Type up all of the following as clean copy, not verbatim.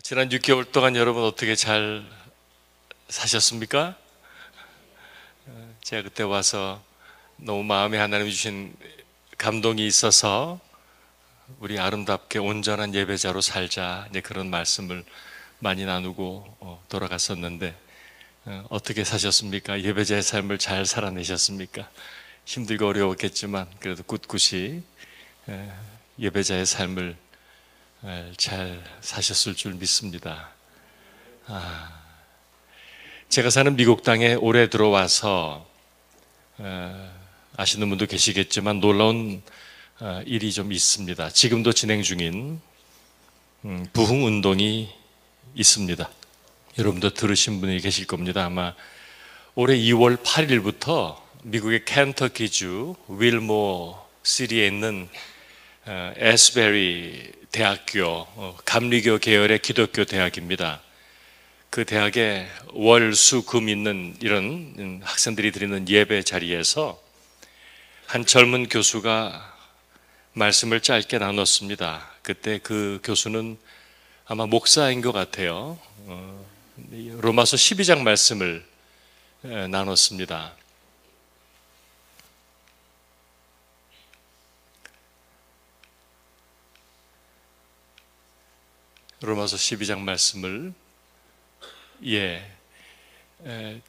지난 6개월 동안 여러분 어떻게 잘 사셨습니까? 제가 그때 와서 너무 마음에 하나님 주신 감동이 있어서 우리 아름답게 온전한 예배자로 살자, 이제 그런 말씀을 많이 나누고 돌아갔었는데 어떻게 사셨습니까? 예배자의 삶을 잘 살아내셨습니까? 힘들고 어려웠겠지만 그래도 꿋꿋이 예배자의 삶을 잘 사셨을 줄 믿습니다. 제가 사는 미국 땅에 올해 들어와서 아시는 분도 계시겠지만 놀라운 일이 좀 있습니다. 지금도 진행 중인 부흥운동이 있습니다. 여러분도 들으신 분이 계실 겁니다. 아마 올해 2월 8일부터 미국의 켄터키주 윌모 시리에 있는 에스베리 대학교, 감리교 계열의 기독교 대학입니다. 그 대학에 월, 수, 금 있는 이런 학생들이 드리는 예배 자리에서 한 젊은 교수가 말씀을 짧게 나눴습니다. 그때 그 교수는 아마 목사인 것 같아요. 로마서 12장 말씀을 나눴습니다. 로마서 12장 말씀을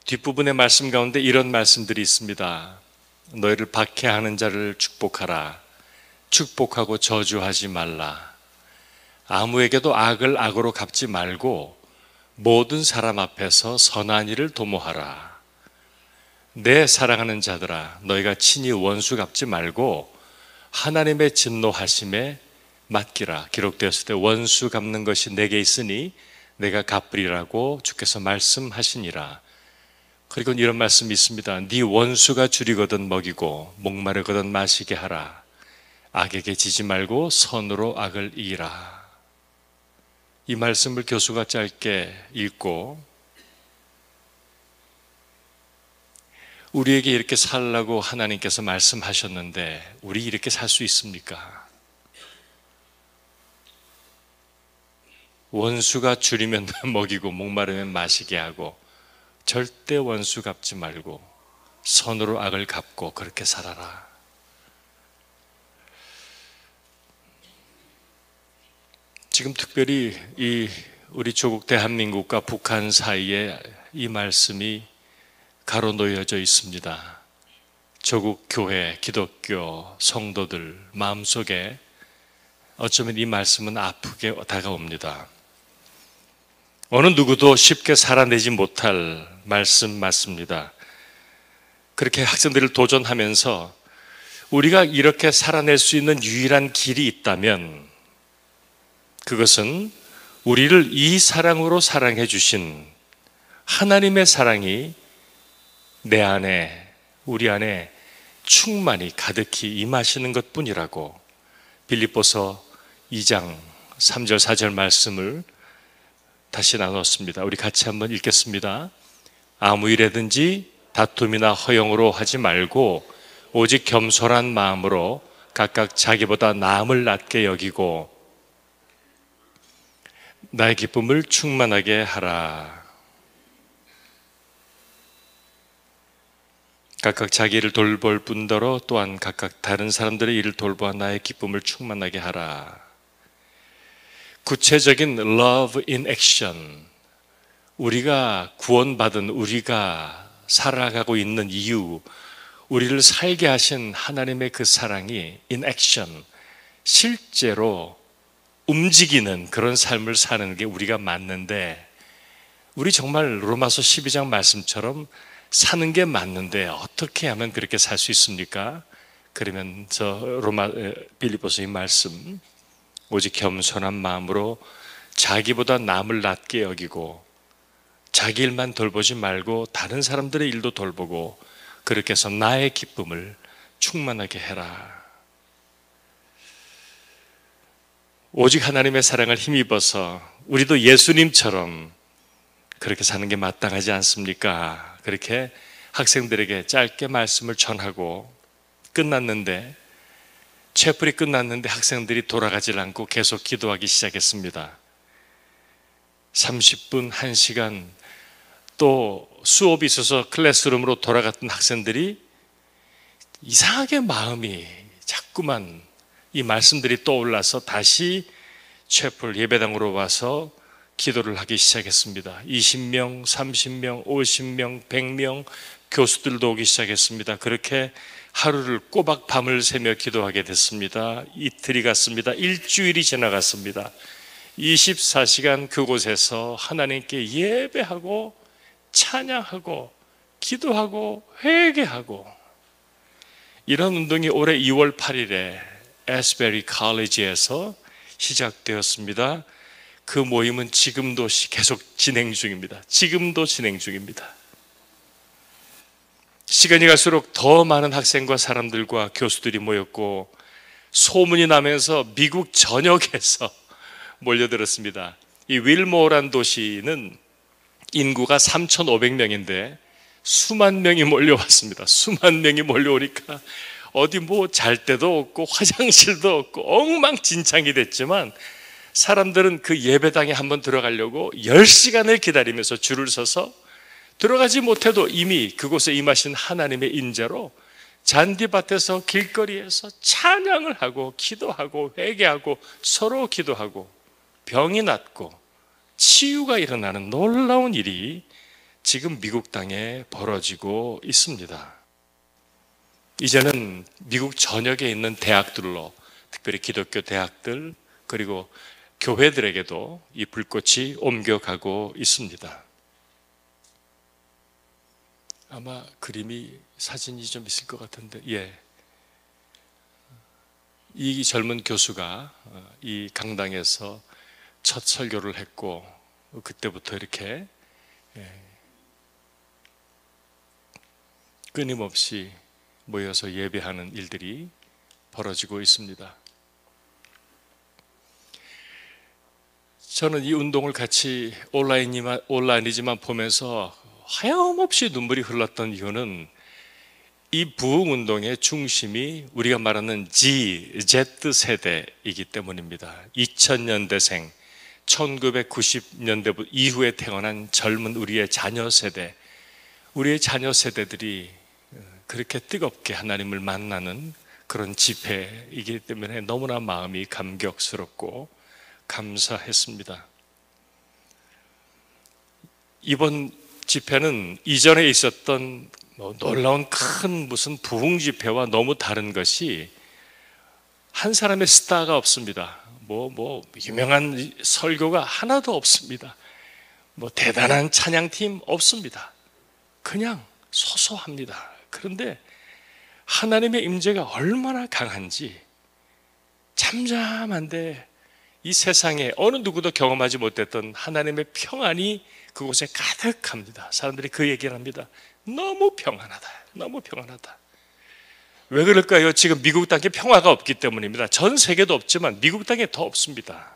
뒷부분의 말씀 가운데 이런 말씀들이 있습니다. 너희를 박해하는 자를 축복하라. 축복하고 저주하지 말라. 아무에게도 악을 악으로 갚지 말고 모든 사람 앞에서 선한 일을 도모하라. 내 사랑하는 자들아, 너희가 친히 원수 갚지 말고 하나님의 진노하심에 맡기라. 기록되었을 때 원수 갚는 것이 내게 있으니 내가 갚으리라고 주께서 말씀하시니라. 그리고 이런 말씀이 있습니다. 네 원수가 줄이거든 먹이고 목마르거든 마시게 하라. 악에게 지지 말고 선으로 악을 이기라. 이 말씀을 교수가 짧게 읽고 우리에게 이렇게 살라고 하나님께서 말씀하셨는데 우리 이렇게 살 수 있습니까? 원수가 줄이면 먹이고 목마르면 마시게 하고 절대 원수 갚지 말고 선으로 악을 갚고 그렇게 살아라. 지금 특별히 우리 조국 대한민국과 북한 사이에 이 말씀이 가로놓여져 있습니다. 조국 교회, 기독교 성도들 마음속에 어쩌면 이 말씀은 아프게 다가옵니다. 어느 누구도 쉽게 살아내지 못할 말씀 맞습니다. 그렇게 학생들을 도전하면서 우리가 이렇게 살아낼 수 있는 유일한 길이 있다면 그것은 우리를 이 사랑으로 사랑해 주신 하나님의 사랑이 내 안에, 우리 안에 충만히 가득히 임하시는 것뿐이라고 빌립보서 2장 3절 4절 말씀을 다시 나눴습니다. 우리 같이 한번 읽겠습니다. 아무 일에든지 다툼이나 허영으로 하지 말고 오직 겸손한 마음으로 각각 자기보다 남을 낮게 여기고 나의 기쁨을 충만하게 하라. 각각 자기 일을 돌볼 뿐더러 또한 각각 다른 사람들의 일을 돌보아 나의 기쁨을 충만하게 하라. 구체적인 love in action, 우리가 구원받은 우리가 살아가고 있는 이유, 우리를 살게 하신 하나님의 그 사랑이 in action, 실제로 움직이는 그런 삶을 사는 게 우리가 맞는데 우리 정말 로마서 12장 말씀처럼 사는 게 맞는데 어떻게 하면 그렇게 살 수 있습니까? 그러면 빌립보서 이 말씀, 오직 겸손한 마음으로 자기보다 남을 낮게 여기고 자기 일만 돌보지 말고 다른 사람들의 일도 돌보고 그렇게 해서 나의 기쁨을 충만하게 해라. 오직 하나님의 사랑을 힘입어서 우리도 예수님처럼 그렇게 사는 게 마땅하지 않습니까? 그렇게 학생들에게 짧게 말씀을 전하고 끝났는데 채플이 끝났는데 학생들이 돌아가질 않고 계속 기도하기 시작했습니다. 30분, 1시간 또 수업이 있어서 클래스룸으로 돌아갔던 학생들이 이상하게 마음이 자꾸만 이 말씀들이 떠올라서 다시 채플 예배당으로 와서 기도를 하기 시작했습니다. 20명, 30명, 50명, 100명 교수들도 오기 시작했습니다. 그렇게 하루를 꼬박 밤을 새며 기도하게 됐습니다. 이틀이 갔습니다. 일주일이 지나갔습니다. 24시간 그곳에서 하나님께 예배하고 찬양하고 기도하고 회개하고, 이런 운동이 올해 2월 8일에 에스베리 칼리지에서 시작되었습니다. 그 모임은 지금도 계속 진행 중입니다. 지금도 진행 중입니다. 시간이 갈수록 더 많은 학생과 사람들과 교수들이 모였고 소문이 나면서 미국 전역에서 몰려들었습니다. 이 윌모어란 도시는 인구가 3,500명인데 수만 명이 몰려왔습니다. 수만 명이 몰려오니까 어디 뭐 잘 데도 없고 화장실도 없고 엉망진창이 됐지만 사람들은 그 예배당에 한번 들어가려고 10시간을 기다리면서 줄을 서서 들어가지 못해도 이미 그곳에 임하신 하나님의 인자로 잔디밭에서 길거리에서 찬양을 하고 기도하고 회개하고 서로 기도하고 병이 낫고 치유가 일어나는 놀라운 일이 지금 미국 땅에 벌어지고 있습니다. 이제는 미국 전역에 있는 대학들로, 특별히 기독교 대학들 그리고 교회들에게도 이 불꽃이 옮겨가고 있습니다. 아마 사진이 좀 있을 것 같은데, 이 젊은 교수가 이 강당에서 첫 설교를 했고 그때부터 이렇게 끊임없이 모여서 예배하는 일들이 벌어지고 있습니다. 저는 이 운동을 같이 온라인이지만 보면서 하염없이 눈물이 흘렀던 이유는 이 부흥운동의 중심이 우리가 말하는 Z세대이기 때문입니다. 2000년대생, 1990년대 이후에 태어난 젊은 우리의 자녀 세대들이 그렇게 뜨겁게 하나님을 만나는 그런 집회이기 때문에 너무나 마음이 감격스럽고 감사했습니다. 이번 집회는 이전에 있었던 놀라운 큰 무슨 부흥 집회와 너무 다른 것이 한 사람의 스타가 없습니다. 유명한 설교가 하나도 없습니다. 대단한 찬양팀 없습니다. 그냥 소소합니다. 그런데 하나님의 임재가 얼마나 강한지, 잠잠한데 이 세상에 어느 누구도 경험하지 못했던 하나님의 평안이 그곳에 가득합니다. 사람들이 그 얘기를 합니다. 너무 평안하다. 너무 평안하다. 왜 그럴까요? 지금 미국 땅에 평화가 없기 때문입니다. 전 세계도 없지만 미국 땅에 더 없습니다.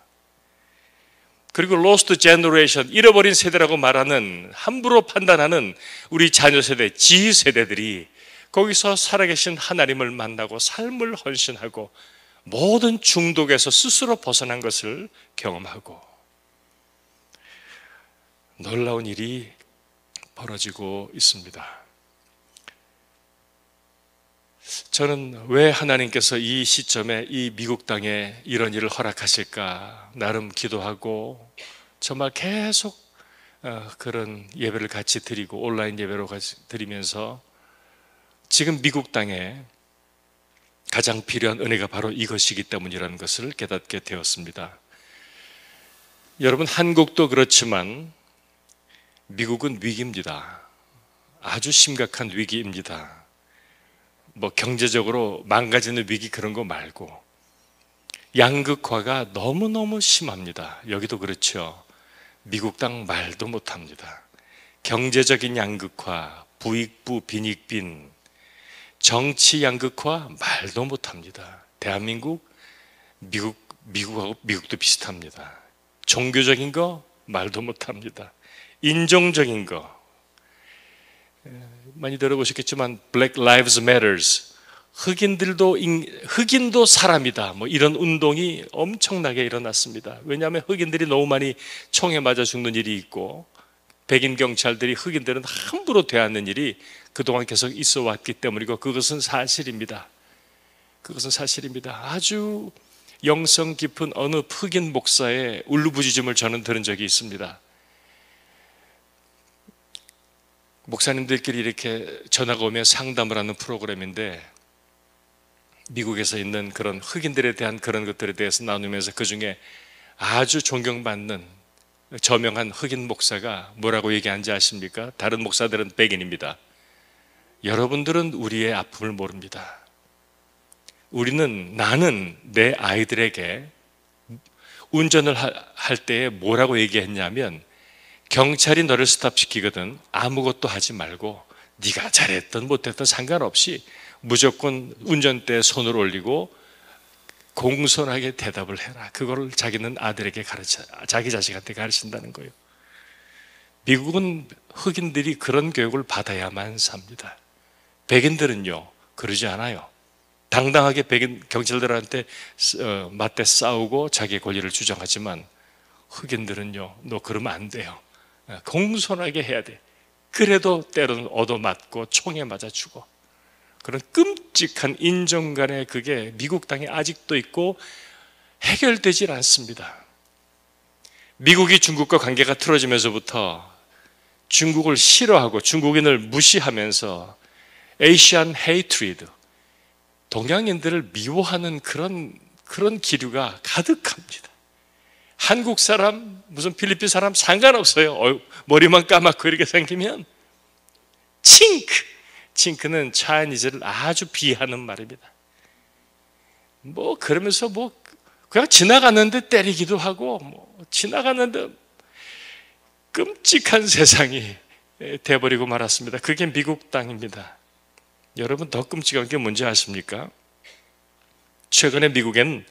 그리고 로스트 제너레이션, 잃어버린 세대라고 말하는, 함부로 판단하는 우리 자녀 세대, G세대들이 거기서 살아계신 하나님을 만나고 삶을 헌신하고 모든 중독에서 스스로 벗어난 것을 경험하고 놀라운 일이 벌어지고 있습니다. 저는 왜 하나님께서 이 시점에 이 미국 땅에 이런 일을 허락하실까 나름 기도하고 정말 계속 그런 예배를 같이 드리고 온라인 예배로 같이 드리면서 지금 미국 땅에 가장 필요한 은혜가 바로 이것이기 때문이라는 것을 깨닫게 되었습니다. 여러분, 한국도 그렇지만 미국은 위기입니다. 아주 심각한 위기입니다. 경제적으로 망가지는 위기 그런 거 말고 양극화가 너무너무 심합니다. 여기도 그렇죠. 미국 땅 말도 못합니다. 경제적인 양극화, 부익부 빈익빈, 정치 양극화 말도 못합니다. 대한민국, 미국도 비슷합니다. 종교적인 거 말도 못합니다. 인종적인 거 많이 들어보셨겠지만 Black Lives Matters, 흑인도 사람이다. 뭐 이런 운동이 엄청나게 일어났습니다. 왜냐하면 흑인들이 너무 많이 총에 맞아 죽는 일이 있고 백인 경찰들이 흑인들은 함부로 대하는 일이 그동안 계속 있어 왔기 때문이고 그것은 사실입니다. 그것은 사실입니다. 아주 영성 깊은 어느 흑인 목사의 울부짖음을 저는 들은 적이 있습니다. 목사님들끼리 이렇게 전화가 오면 상담을 하는 프로그램인데 미국에서 있는 그런 흑인들에 대한 그런 것들에 대해서 나누면서 그 중에 아주 존경받는 저명한 흑인 목사가 뭐라고 얘기하는지 아십니까? 다른 목사들은 백인입니다. 여러분들은 우리의 아픔을 모릅니다. 나는 내 아이들에게 운전을 할 때에 뭐라고 얘기했냐면 경찰이 너를 스탑시키거든 아무것도 하지 말고 네가 잘했든 못했든 상관없이 무조건 운전대에 손을 올리고 공손하게 대답을 해라. 그거를 자기는 아들에게 자기 자식한테 가르친다는 거예요. 미국은 흑인들이 그런 교육을 받아야만 삽니다. 백인들은요 그러지 않아요. 당당하게 백인 경찰들한테 맞대 싸우고 자기의 권리를 주장하지만 흑인들은요 너 그러면 안 돼요. 공손하게 해야 돼. 그래도 때로는 얻어맞고 총에 맞아 죽어. 그런 끔찍한 인종 간의 그게 미국 땅에 아직도 있고 해결되질 않습니다. 미국이 중국과 관계가 틀어지면서부터 중국을 싫어하고 중국인을 무시하면서 에이시안 헤이트리드, 동양인들을 미워하는 그런 기류가 가득합니다. 한국 사람, 무슨 필리핀 사람 상관없어요. 머리만 까맣고 이렇게 생기면 칭크는 차이니즈를 아주 비하는 말입니다. 그러면서 그냥 지나갔는데 때리기도 하고 지나갔는데 끔찍한 세상이 돼버리고 말았습니다. 그게 미국 땅입니다. 여러분 더 끔찍한 게 뭔지 아십니까? 최근에 미국엔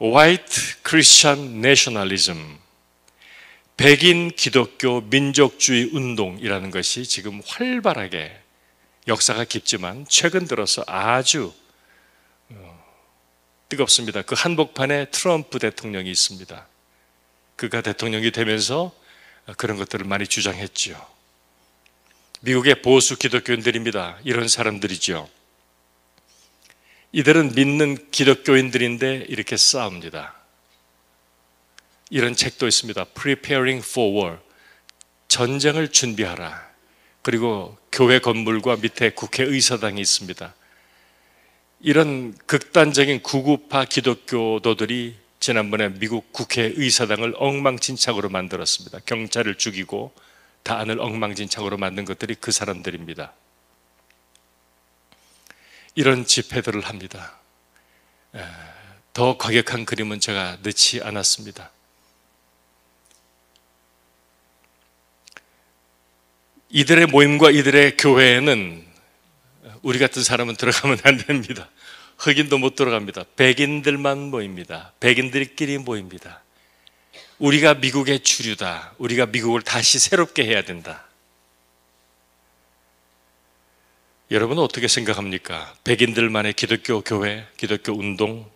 White Christian Nationalism, 백인 기독교 민족주의 운동이라는 것이 지금 활발하게 역사가 깊지만 최근 들어서 아주 뜨겁습니다. 그 한복판에 트럼프 대통령이 있습니다. 그가 대통령이 되면서 그런 것들을 많이 주장했죠. 미국의 보수 기독교인들입니다. 이런 사람들이죠. 이들은 믿는 기독교인들인데 이렇게 싸웁니다. 이런 책도 있습니다. Preparing for War, 전쟁을 준비하라. 그리고 교회 건물과 밑에 국회의사당이 있습니다. 이런 극단적인 구구파 기독교도들이 지난번에 미국 국회의사당을 엉망진창으로 만들었습니다. 경찰을 죽이고 다 안을 엉망진창으로 만든 것들이 그 사람들입니다. 이런 집회들을 합니다. 더 과격한 그림은 제가 넣지 않았습니다. 이들의 모임과 이들의 교회에는 우리 같은 사람은 들어가면 안 됩니다. 흑인도 못 들어갑니다. 백인들만 모입니다. 백인들끼리 모입니다. 우리가 미국의 주류다. 우리가 미국을 다시 새롭게 해야 된다. 여러분은 어떻게 생각합니까? 백인들만의 기독교 교회, 기독교 운동?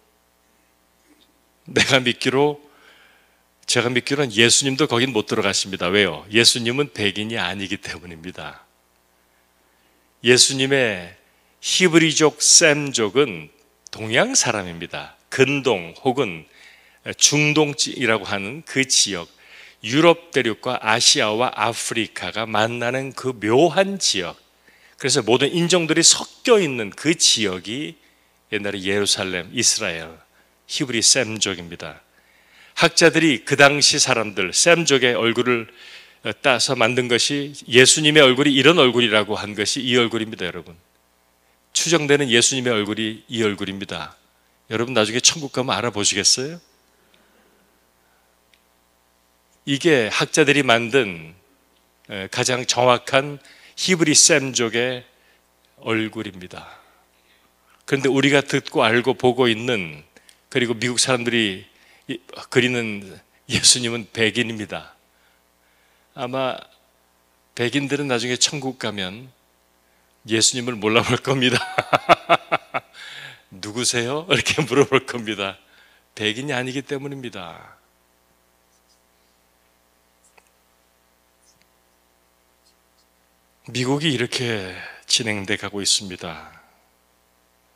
제가 믿기로는 예수님도 거긴 못 들어가십니다. 왜요? 예수님은 백인이 아니기 때문입니다. 예수님의 히브리족, 셈족은 동양 사람입니다. 근동 혹은 중동이라고 하는 그 지역, 유럽 대륙과 아시아와 아프리카가 만나는 그 묘한 지역, 그래서 모든 인종들이 섞여 있는 그 지역이 옛날에 예루살렘, 이스라엘, 히브리 셈족입니다. 학자들이 그 당시 사람들, 셈족의 얼굴을 따서 만든 것이 예수님의 얼굴이 이런 얼굴이라고 한 것이 이 얼굴입니다, 여러분. 추정되는 예수님의 얼굴이 이 얼굴입니다. 여러분 나중에 천국 가면 알아보시겠어요? 이게 학자들이 만든 가장 정확한 히브리 셈족의 얼굴입니다. 그런데 우리가 듣고 알고 보고 있는, 그리고 미국 사람들이 그리는 예수님은 백인입니다. 아마 백인들은 나중에 천국 가면 예수님을 몰라볼 겁니다. 누구세요? 이렇게 물어볼 겁니다. 백인이 아니기 때문입니다. 미국이 이렇게 진행돼 가고 있습니다.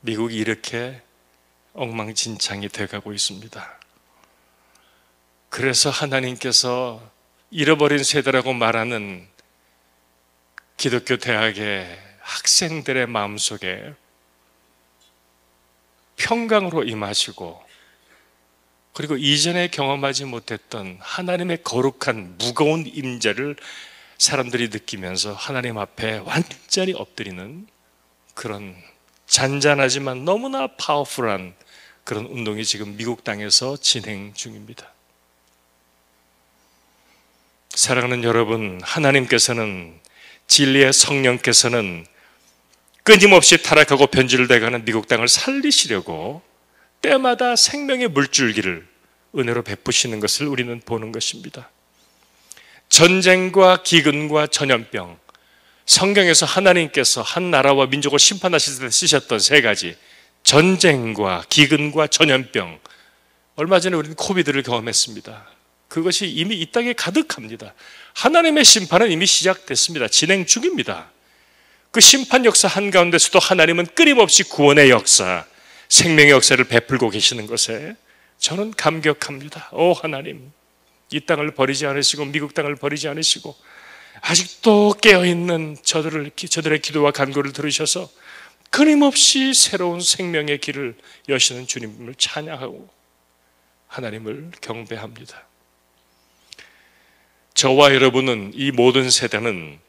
미국이 이렇게 엉망진창이 돼 가고 있습니다. 그래서 하나님께서 잃어버린 세대라고 말하는 기독교 대학의 학생들의 마음속에 평강으로 임하시고, 그리고 이전에 경험하지 못했던 하나님의 거룩한 무거운 임재를 사람들이 느끼면서 하나님 앞에 완전히 엎드리는 그런 잔잔하지만 너무나 파워풀한 그런 운동이 지금 미국 땅에서 진행 중입니다. 사랑하는 여러분, 하나님께서는, 진리의 성령께서는 끊임없이 타락하고 변질돼가는 미국 땅을 살리시려고 때마다 생명의 물줄기를 은혜로 베푸시는 것을 우리는 보는 것입니다. 전쟁과 기근과 전염병, 성경에서 하나님께서 한 나라와 민족을 심판하실 때 쓰셨던 세 가지, 전쟁과 기근과 전염병, 얼마 전에 우리는 코비드를 경험했습니다. 그것이 이미 이 땅에 가득합니다. 하나님의 심판은 이미 시작됐습니다. 진행 중입니다. 그 심판 역사 한가운데서도 하나님은 끊임없이 구원의 역사, 생명의 역사를 베풀고 계시는 것에 저는 감격합니다. 오 하나님, 이 땅을 버리지 않으시고 미국 땅을 버리지 않으시고 아직도 깨어있는 저들의 기도와 간구를 들으셔서 끊임없이 새로운 생명의 길을 여시는 주님을 찬양하고 하나님을 경배합니다. 저와 여러분은, 이 모든 세대는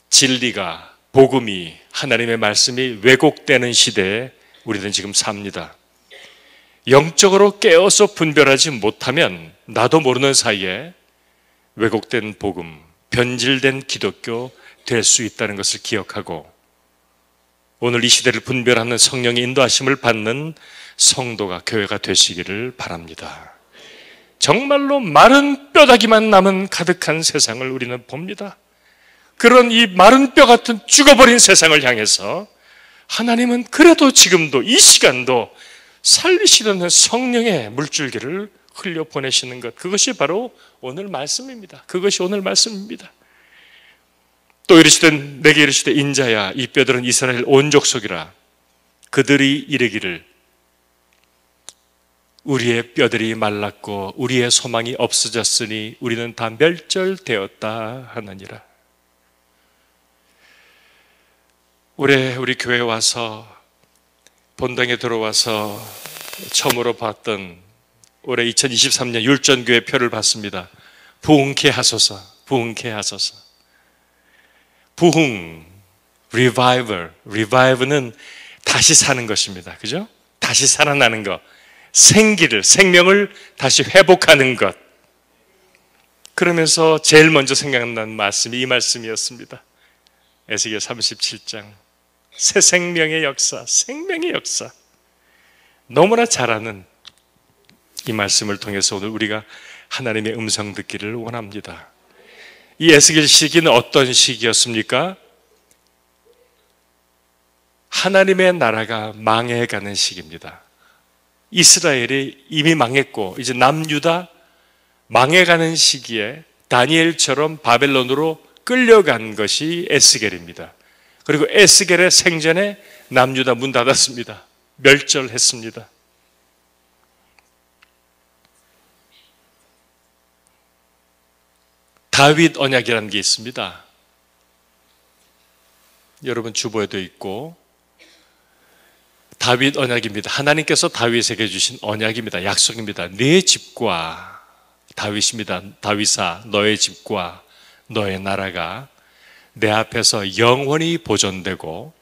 진리가, 복음이, 하나님의 말씀이 왜곡되는 시대에 우리는 지금 삽니다. 영적으로 깨어서 분별하지 못하면 나도 모르는 사이에 왜곡된 복음, 변질된 기독교 될 수 있다는 것을 기억하고, 오늘 이 시대를 분별하는 성령의 인도하심을 받는 성도가, 교회가 되시기를 바랍니다. 정말로 마른 뼈다귀만 남은 가득한 세상을 우리는 봅니다. 그런 이 마른 뼈 같은 죽어버린 세상을 향해서 하나님은 그래도 지금도 이 시간도 살리시는 성령의 물줄기를 흘려보내시는 것, 그것이 바로 오늘 말씀입니다. 그것이 오늘 말씀입니다. 또 이르시되 내게 이르시되 인자야 이 뼈들은 이스라엘 온 족속이라. 그들이 이르기를 우리의 뼈들이 말랐고 우리의 소망이 없어졌으니 우리는 다 멸절되었다 하느니라. 올해 우리 교회에 와서, 본당에 들어와서 처음으로 봤던 올해 2023년 율전교회 표를 봤습니다. 부흥케 하소서, 부흥케 하소서. 부흥, revive는 다시 사는 것입니다. 그죠? 다시 살아나는 것, 생기를, 생명을 다시 회복하는 것. 그러면서 제일 먼저 생각난 말씀이 이 말씀이었습니다. 에스겔 37장. 새 생명의 역사, 생명의 역사. 너무나 잘 아는 이 말씀을 통해서 오늘 우리가 하나님의 음성 듣기를 원합니다. 이 에스겔 시기는 어떤 시기였습니까? 하나님의 나라가 망해가는 시기입니다. 이스라엘이 이미 망했고 이제 남유다 망해가는 시기에 다니엘처럼 바벨론으로 끌려간 것이 에스겔입니다. 그리고 에스겔의 생전에 남유다 문 닫았습니다. 멸절했습니다. 다윗 언약이라는 게 있습니다. 여러분 주보에도 있고, 다윗 언약입니다. 하나님께서 다윗에게 주신 언약입니다. 약속입니다. 네 집과, 다윗입니다. 다윗아, 너의 집과 너의 나라가 내 앞에서 영원히 보존되고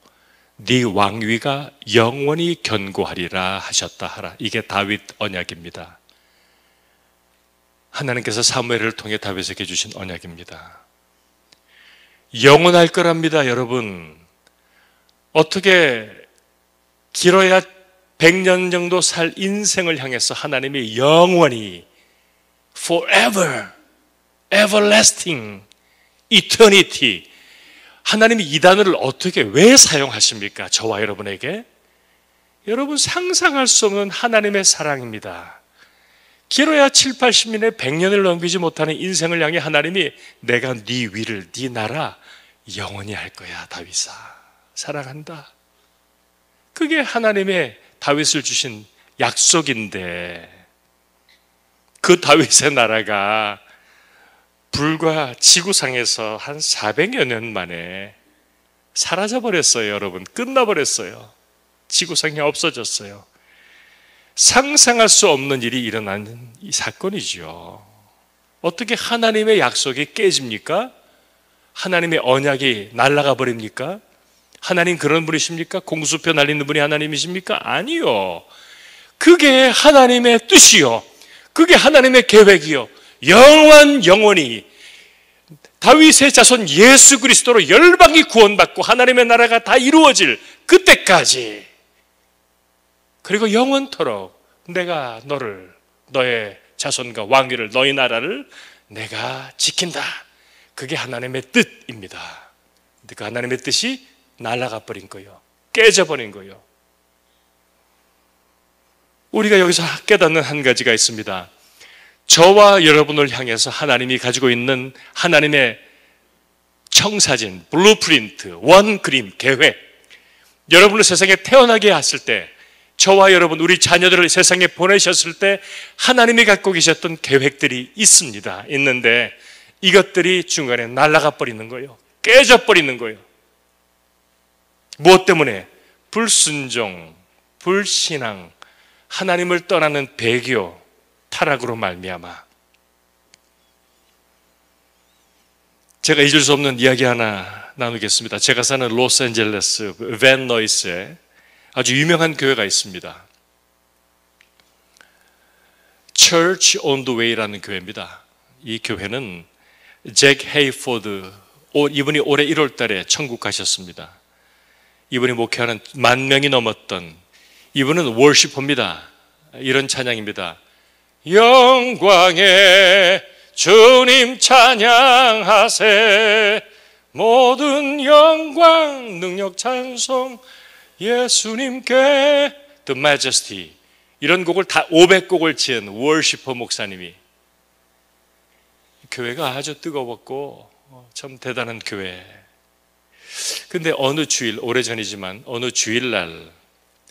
네 왕위가 영원히 견고하리라 하셨다 하라. 이게 다윗 언약입니다. 하나님께서 사무엘을 통해 다윗에게 주신 언약입니다. 영원할 거랍니다, 여러분. 어떻게 길어야 100년 정도 살 인생을 향해서 하나님이 영원히 forever, everlasting, eternity, 하나님이 이 단어를 어떻게 왜 사용하십니까? 저와 여러분에게 여러분, 상상할 수 없는 하나님의 사랑입니다. 길어야 7, 80년에 100년을 넘기지 못하는 인생을 향해 하나님이 내가 네 위를, 네 나라 영원히 할 거야, 다윗아. 사랑한다. 그게 하나님의 다윗을 주신 약속인데, 그 다윗의 나라가 불과 지구상에서 한 400여 년 만에 사라져버렸어요. 여러분, 끝나버렸어요. 지구상이 없어졌어요. 상상할 수 없는 일이 일어나는 이 사건이죠. 어떻게 하나님의 약속이 깨집니까? 하나님의 언약이 날아가 버립니까? 하나님 그런 분이십니까? 공수표 날리는 분이 하나님이십니까? 아니요. 그게 하나님의 뜻이요, 그게 하나님의 계획이요, 영원히 다윗의 자손 예수 그리스도로 열방이 구원받고 하나님의 나라가 다 이루어질 그때까지, 그리고 영원토록 내가 너를, 너의 자손과 왕위를, 너희 나라를 내가 지킨다. 그게 하나님의 뜻입니다. 근데 그 하나님의 뜻이 날아가 버린 거예요. 깨져버린 거예요. 우리가 여기서 깨닫는 한 가지가 있습니다. 저와 여러분을 향해서 하나님이 가지고 있는 하나님의 청사진, 블루프린트, 원그림, 계획, 여러분을 세상에 태어나게 했을 때, 저와 여러분, 우리 자녀들을 세상에 보내셨을 때 하나님이 갖고 계셨던 계획들이 있습니다. 있는데 이것들이 중간에 날아가 버리는 거예요. 깨져 버리는 거예요. 무엇 때문에? 불순종, 불신앙, 하나님을 떠나는 배교, 타락으로 말미암아. 제가 잊을 수 없는 이야기 하나 나누겠습니다. 제가 사는 로스앤젤레스 밴 너이스에 아주 유명한 교회가 있습니다. Church on the Way라는 교회입니다. 이 교회는 잭 헤이포드, 이분이 올해 1월 달에 천국 가셨습니다. 이분이 목회하는 10,000명이 넘었던, 이분은 월시퍼입니다. 이런 찬양입니다. 영광의 주님 찬양하세, 모든 영광 능력 찬송 예수님께, The Majesty, 이런 곡을 다 500곡을 지은 월시퍼 목사님이, 교회가 아주 뜨거웠고 참 대단한 교회. 근데 어느 주일, 오래전이지만 어느 주일날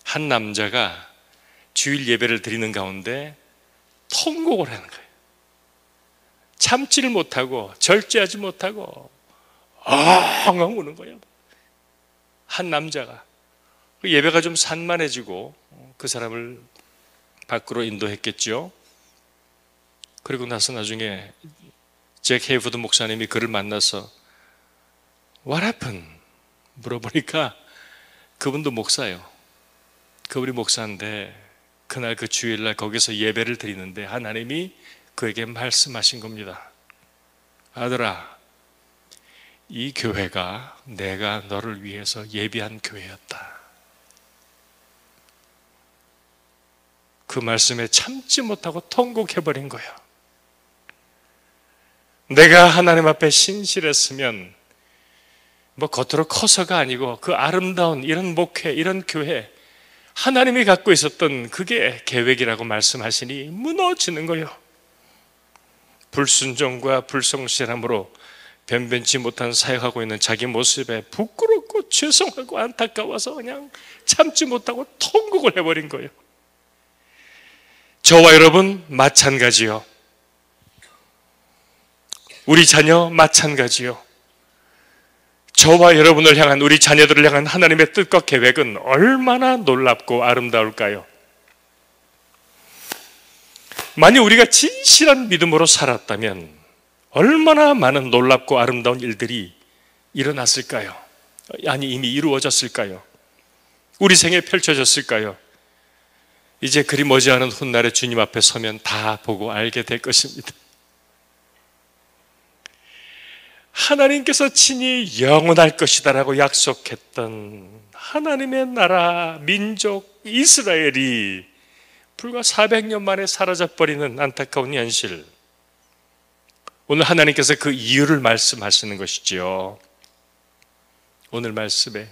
한 남자가 주일 예배를 드리는 가운데 통곡을 하는 거예요. 참지를 못하고 절제하지 못하고 엉엉 우는 거예요. 한 남자가. 예배가 좀 산만해지고 그 사람을 밖으로 인도했겠죠. 그리고 나서 나중에 잭 헤이포드 목사님이 그를 만나서 What happened? 물어보니까 그분도 목사예요. 그분이 목사인데 그날 그 주일날 거기서 예배를 드리는데 하나님이 그에게 말씀하신 겁니다. 아들아, 이 교회가 내가 너를 위해서 예비한 교회였다. 그 말씀에 참지 못하고 통곡해버린 거예요. 내가 하나님 앞에 신실했으면 뭐 겉으로 커서가 아니고 그 아름다운 이런 목회, 이런 교회, 하나님이 갖고 있었던 그게 계획이라고 말씀하시니 무너지는 거예요. 불순종과 불성실함으로 변변치 못한 사역하고 있는 자기 모습에 부끄럽고 죄송하고 안타까워서 그냥 참지 못하고 통곡을 해버린 거예요. 저와 여러분 마찬가지요. 우리 자녀 마찬가지요. 저와 여러분을 향한, 우리 자녀들을 향한 하나님의 뜻과 계획은 얼마나 놀랍고 아름다울까요? 만약 우리가 진실한 믿음으로 살았다면 얼마나 많은 놀랍고 아름다운 일들이 일어났을까요? 아니, 이미 이루어졌을까요? 우리 생에 펼쳐졌을까요? 이제 그리 머지않은 훗날에 주님 앞에 서면 다 보고 알게 될 것입니다. 하나님께서 친히 영원할 것이다라고 약속했던 하나님의 나라, 민족 이스라엘이 불과 400년 만에 사라져버리는 안타까운 현실. 오늘 하나님께서 그 이유를 말씀하시는 것이지요. 오늘 말씀에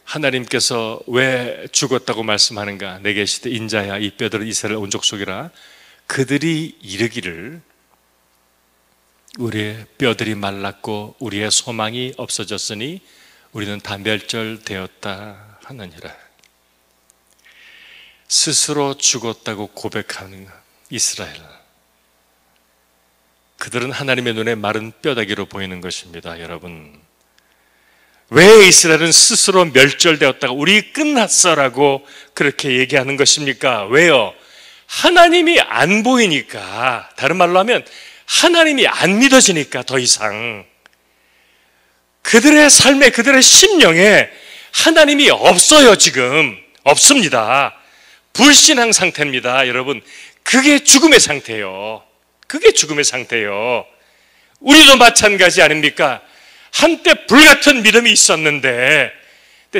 하나님께서 왜 죽었다고 말씀하는가? 내게 시대 인자야 이 뼈들은 이스라엘 온 족속이라. 그들이 이르기를 우리의 뼈들이 말랐고 우리의 소망이 없어졌으니 우리는 다 멸절되었다 하느니라. 스스로 죽었다고 고백하는 이스라엘, 그들은 하나님의 눈에 마른 뼈다귀로 보이는 것입니다. 여러분, 왜 이스라엘은 스스로 멸절되었다가 우리 끝났어라고 그렇게 얘기하는 것입니까? 왜요? 하나님이 안 보이니까, 다른 말로 하면 하나님이 안 믿어지니까. 더 이상 그들의 삶에, 그들의 심령에 하나님이 없어요. 지금 없습니다. 불신앙 상태입니다. 여러분, 그게 죽음의 상태예요. 그게 죽음의 상태예요. 우리도 마찬가지 아닙니까? 한때 불같은 믿음이 있었는데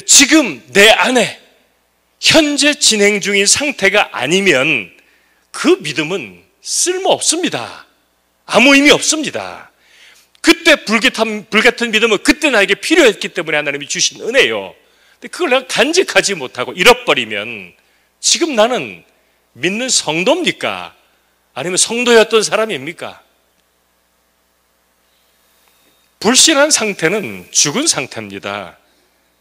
지금 내 안에 현재 진행 중인 상태가 아니면 그 믿음은 쓸모없습니다. 아무 의미 없습니다. 그때 불같은 믿음은 그때 나에게 필요했기 때문에 하나님이 주신 은혜요. 근데 그걸 내가 간직하지 못하고 잃어버리면 지금 나는 믿는 성도입니까? 아니면 성도였던 사람입니까? 불신한 상태는 죽은 상태입니다.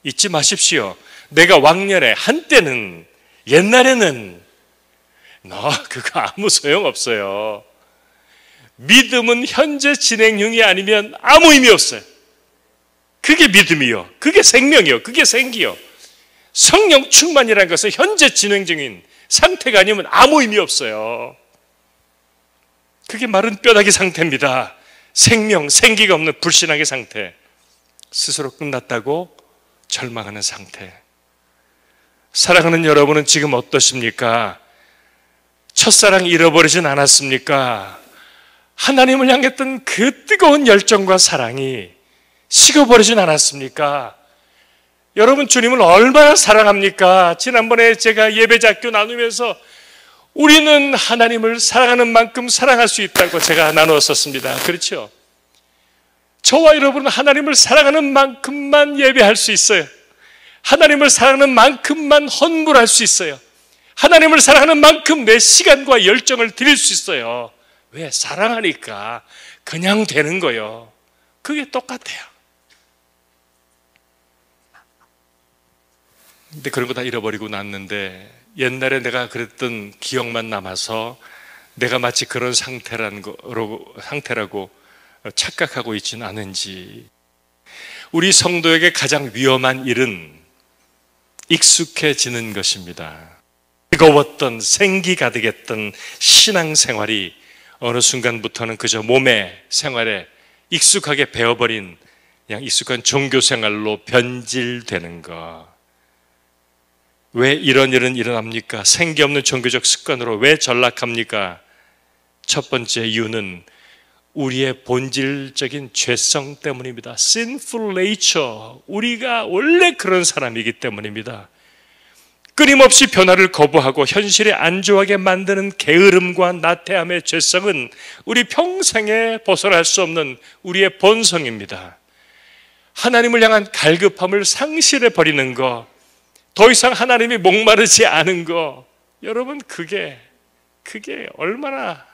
잊지 마십시오. 내가 왕년에 한때는, 옛날에는 그거 아무 소용없어요. 믿음은 현재 진행형이 아니면 아무 의미 없어요. 그게 믿음이요, 그게 생명이요, 그게 생기요. 성령 충만이라는 것은 현재 진행 중인 상태가 아니면 아무 의미 없어요. 그게 마른 뼈다귀 상태입니다. 생명, 생기가 없는 불신앙의 상태, 스스로 끝났다고 절망하는 상태. 사랑하는 여러분은 지금 어떠십니까? 첫사랑 잃어버리진 않았습니까? 하나님을 향했던 그 뜨거운 열정과 사랑이 식어버리진 않았습니까? 여러분, 주님을 얼마나 사랑합니까? 지난번에 제가 예배자교 나누면서 우리는 하나님을 사랑하는 만큼 사랑할 수 있다고 제가 나누었었습니다. 그렇죠? 저와 여러분은 하나님을 사랑하는 만큼만 예배할 수 있어요. 하나님을 사랑하는 만큼만 헌물할 수 있어요. 하나님을 사랑하는 만큼 내 시간과 열정을 드릴 수 있어요. 왜? 사랑하니까 그냥 되는 거예요. 그게 똑같아요. 근데 그런 거 다 잃어버리고 났는데 옛날에 내가 그랬던 기억만 남아서 내가 마치 그런 상태라고 착각하고 있지는 않은지. 우리 성도에게 가장 위험한 일은 익숙해지는 것입니다. 뜨거웠던, 생기 가득했던 신앙생활이 어느 순간부터는 그저 몸의 생활에 익숙하게 배워버린 그냥 익숙한 종교생활로 변질되는 것. 왜 이런 일은 일어납니까? 생기 없는 종교적 습관으로 왜 전락합니까? 첫 번째 이유는 우리의 본질적인 죄성 때문입니다. Sinful nature, 우리가 원래 그런 사람이기 때문입니다. 끊임없이 변화를 거부하고 현실에 안주하게 만드는 게으름과 나태함의 죄성은 우리 평생에 벗어날 수 없는 우리의 본성입니다. 하나님을 향한 갈급함을 상실해 버리는 것, 더 이상 하나님이 목마르지 않은 거, 여러분, 그게 얼마나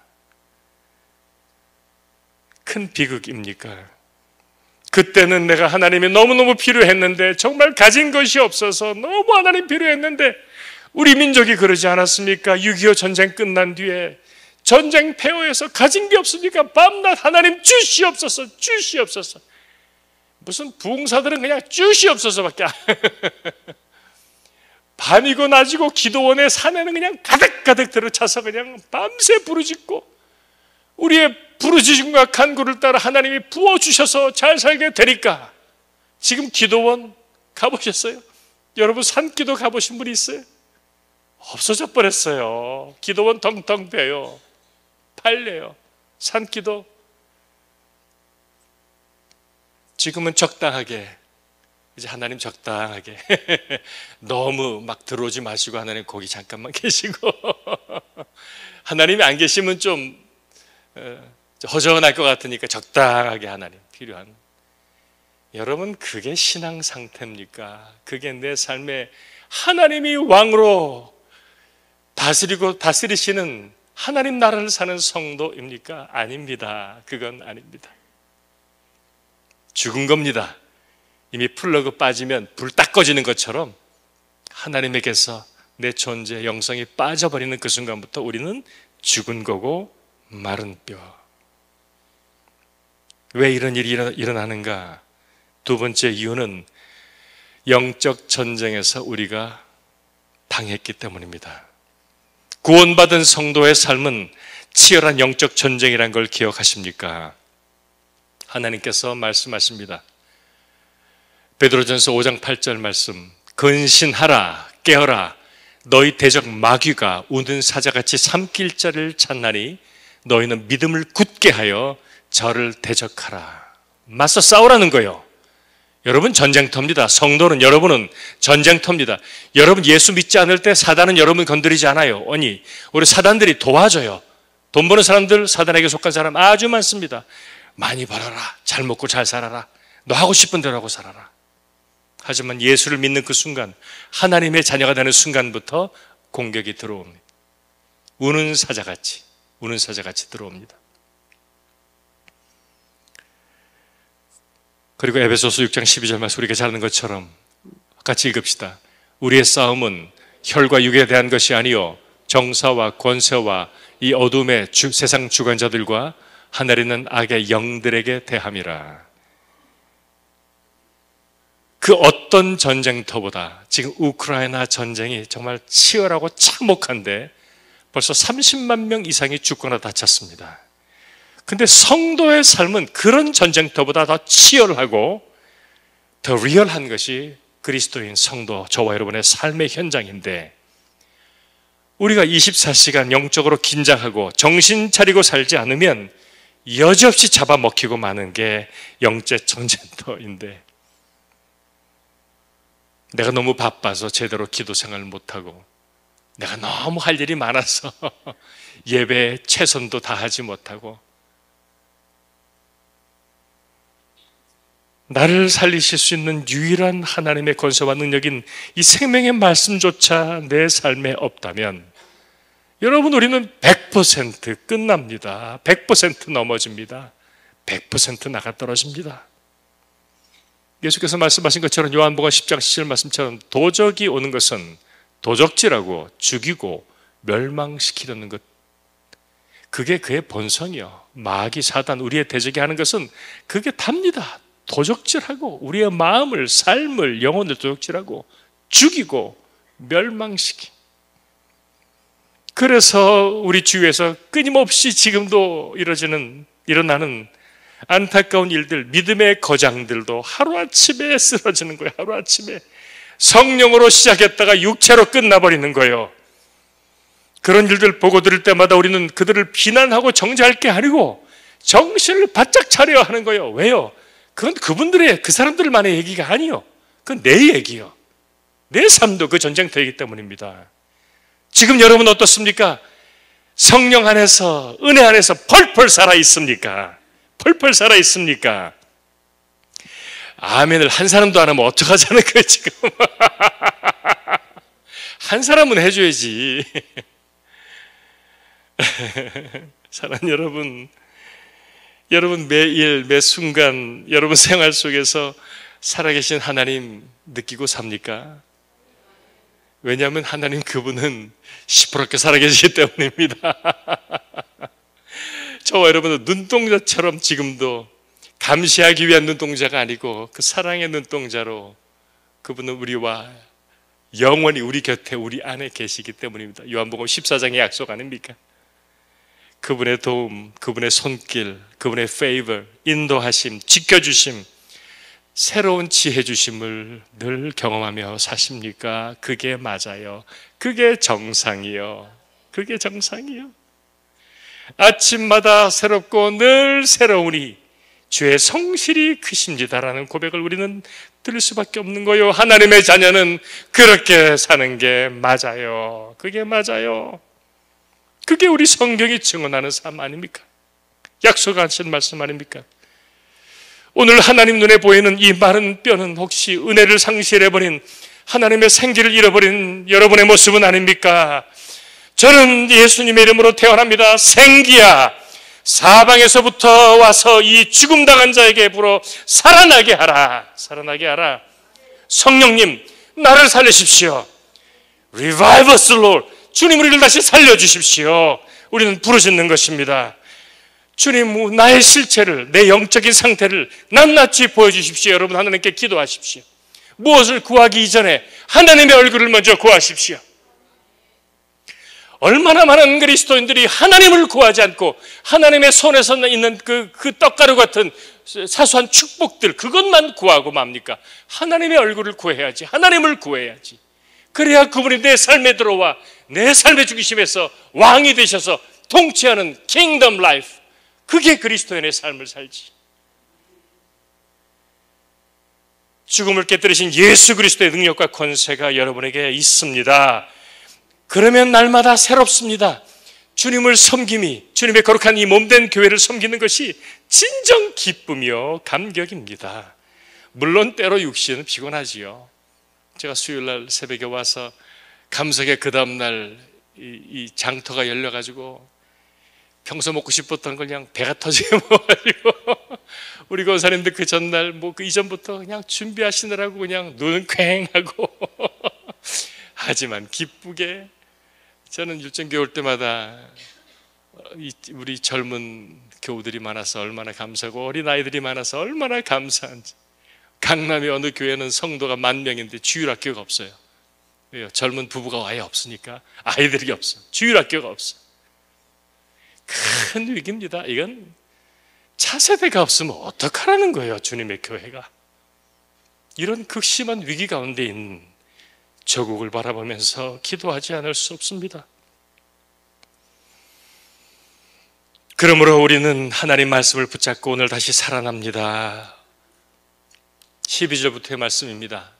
큰 비극입니까? 그때는 내가 하나님이 너무너무 필요했는데, 정말 가진 것이 없어서 너무 하나님 필요했는데, 우리 민족이 그러지 않았습니까? 6.25 전쟁 끝난 뒤에 전쟁 폐허에서 가진 게 없으니까 밤낮 하나님 주시옵소서, 주시옵소서. 무슨 부흥사들은 그냥 주시옵소서밖에 밤이고 낮이고 기도원의 산에는 그냥 가득가득 들어차서 그냥 밤새 부르짖고 우리의 부르짖음과 간구를 따라 하나님이 부어주셔서 잘 살게 되니까. 지금 기도원 가보셨어요? 여러분, 산기도 가보신 분이 있어요? 없어져 버렸어요. 기도원 텅텅 비어요. 팔려요. 산기도 지금은 적당하게, 이제 하나님 적당하게 너무 막 들어오지 마시고 하나님 거기 잠깐만 계시고 하나님이 안 계시면 좀 허전할 것 같으니까 적당하게 하나님 필요한. 여러분, 그게 신앙 상태입니까? 그게 내 삶에 하나님이 왕으로 다스리고 다스리시는 하나님 나라를 사는 성도입니까? 아닙니다. 그건 아닙니다. 죽은 겁니다. 이미 플러그 빠지면 불 딱 꺼지는 것처럼 하나님에게서 내 존재, 영성이 빠져버리는 그 순간부터 우리는 죽은 거고 마른 뼈. 왜 이런 일이 일어나는가? 두 번째 이유는 영적 전쟁에서 우리가 당했기 때문입니다. 구원받은 성도의 삶은 치열한 영적 전쟁이란 걸 기억하십니까? 하나님께서 말씀하십니다. 베드로전서 5장 8절 말씀, 근신하라, 깨어라, 너희 대적 마귀가 우는 사자같이 삼킬 자를 찾나니 너희는 믿음을 굳게 하여 저를 대적하라. 맞서 싸우라는 거예요. 여러분, 전쟁터입니다. 성도는, 여러분은 전쟁터입니다. 여러분, 예수 믿지 않을 때 사단은 여러분 건드리지 않아요. 아니, 우리 사단들이 도와줘요. 돈 버는 사람들, 사단에게 속한 사람 아주 많습니다. 많이 벌어라, 잘 먹고 잘 살아라, 너 하고 싶은 대로 하고 살아라. 하지만 예수를 믿는 그 순간, 하나님의 자녀가 되는 순간부터 공격이 들어옵니다. 우는 사자같이 들어옵니다. 그리고 에베소서 6장 12절 말씀, 우리가 잘 아는 것처럼 같이 읽읍시다. 우리의 싸움은 혈과 육에 대한 것이 아니요 정사와 권세와 이 어둠의 세상 주관자들과 하늘에 있는 악의 영들에게 대함이라. 그 어떤 전쟁터보다 지금 우크라이나 전쟁이 정말 치열하고 참혹한데 벌써 30만 명 이상이 죽거나 다쳤습니다. 근데 성도의 삶은 그런 전쟁터보다 더 치열하고 더 리얼한 것이 그리스도인 성도, 저와 여러분의 삶의 현장인데, 우리가 24시간 영적으로 긴장하고 정신 차리고 살지 않으면 여지없이 잡아먹히고 마는 게 영적 전쟁터인데, 내가 너무 바빠서 제대로 기도 생활을 못하고, 내가 너무 할 일이 많아서 예배에 최선도 다하지 못하고, 나를 살리실 수 있는 유일한 하나님의 권세와 능력인 이 생명의 말씀조차 내 삶에 없다면, 여러분, 우리는 100% 끝납니다. 100% 넘어집니다. 100% 나가 떨어집니다. 예수께서 말씀하신 것처럼 요한복음 10장 17절 말씀처럼 도적이 오는 것은 도적질하고 죽이고 멸망시키려는 것, 그게 그의 본성이요. 마귀 사단, 우리의 대적이 하는 것은 그게 답니다. 도적질하고 우리의 마음을, 삶을, 영혼을 도적질하고 죽이고 멸망시키. 그래서 우리 주위에서 끊임없이 지금도 일어나는 안타까운 일들, 믿음의 거장들도 하루아침에 쓰러지는 거예요. 하루아침에 성령으로 시작했다가 육체로 끝나버리는 거예요. 그런 일들 보고 들을 때마다 우리는 그들을 비난하고 정죄할 게 아니고 정신을 바짝 차려야 하는 거예요. 왜요? 그건 그분들의, 그 사람들만의 얘기가 아니요. 그건 내 얘기요. 내 삶도 그 전쟁터이기 때문입니다. 지금 여러분 어떻습니까? 성령 안에서, 은혜 안에서 펄펄 살아 있습니까? 펄펄 살아 있습니까? 아멘을 한 사람도 안 하면 어떡하자는 거예요, 지금. 한 사람은 해줘야지. 사랑하는 여러분 매일 매 순간 여러분 생활 속에서 살아계신 하나님 느끼고 삽니까? 왜냐하면 하나님, 그분은 시퍼렇게 살아계시기 때문입니다. 저와 여러분은 눈동자처럼 지금도 감시하기 위한 눈동자가 아니고 그 사랑의 눈동자로 그분은 우리와 영원히 우리 곁에, 우리 안에 계시기 때문입니다. 요한복음 14장의 약속 아닙니까? 그분의 도움, 그분의 손길, 그분의 favor, 인도하심, 지켜주심, 새로운 지혜 주심을 늘 경험하며 사십니까? 그게 맞아요. 그게 정상이요. 그게 정상이요. 아침마다 새롭고 늘 새로우니 주의 성실이 크십니다라는 고백을 우리는 들을 수밖에 없는 거요. 하나님의 자녀는 그렇게 사는 게 맞아요. 그게 맞아요. 그게 우리 성경이 증언하는 삶 아닙니까? 약속하신 말씀 아닙니까? 오늘 하나님 눈에 보이는 이 마른 뼈는 혹시 은혜를 상실해버린, 하나님의 생기를 잃어버린 여러분의 모습은 아닙니까? 저는 예수님의 이름으로 태어납니다. 생기야, 사방에서부터 와서 이 죽음당한 자에게 불어 살아나게 하라. 살아나게 하라. 성령님, 나를 살리십시오. Revive us, Lord. 주님, 우리를 다시 살려주십시오. 우리는 부르짖는 것입니다. 주님, 나의 실체를, 내 영적인 상태를 낱낱이 보여주십시오. 여러분, 하나님께 기도하십시오. 무엇을 구하기 이전에 하나님의 얼굴을 먼저 구하십시오. 얼마나 많은 그리스도인들이 하나님을 구하지 않고 하나님의 손에서 있는 그 떡가루 같은 사소한 축복들, 그것만 구하고 맙니까? 하나님의 얼굴을 구해야지. 하나님을 구해야지. 그래야 그분이 내 삶에 들어와 내 삶의 중심에서 왕이 되셔서 통치하는 킹덤 라이프, 그게 그리스도인의 삶을 살지. 죽음을 깨뜨리신 예수 그리스도의 능력과 권세가 여러분에게 있습니다. 그러면 날마다 새롭습니다. 주님을 섬김이, 주님의 거룩한 이 몸된 교회를 섬기는 것이 진정 기쁨이요 감격입니다. 물론 때로 육신은 피곤하지요. 제가 수요일날 새벽에 와서 감석에 그 다음날 이 장터가 열려가지고 평소 먹고 싶었던 걸 그냥 배가 터지게 먹어가지고 우리 권사님들 그 전날 그 이전부터 그냥 준비하시느라고 그냥 눈은 퀭하고 하지만 기쁘게 저는 율정교회 올 때마다 우리 젊은 교우들이 많아서 얼마나 감사하고 어린아이들이 많아서 얼마나 감사한지. 강남의 어느 교회는 성도가 10,000명인데 주일학교가 없어요. 왜요? 젊은 부부가 아예 없으니까. 아이들이 없어. 주일학교가 없어. 큰 위기입니다. 이건 차세대가 없으면 어떡하라는 거예요, 주님의 교회가. 이런 극심한 위기 가운데 있는 조국을 바라보면서 기도하지 않을 수 없습니다. 그러므로 우리는 하나님 말씀을 붙잡고 오늘 다시 살아납니다. 12절부터의 말씀입니다.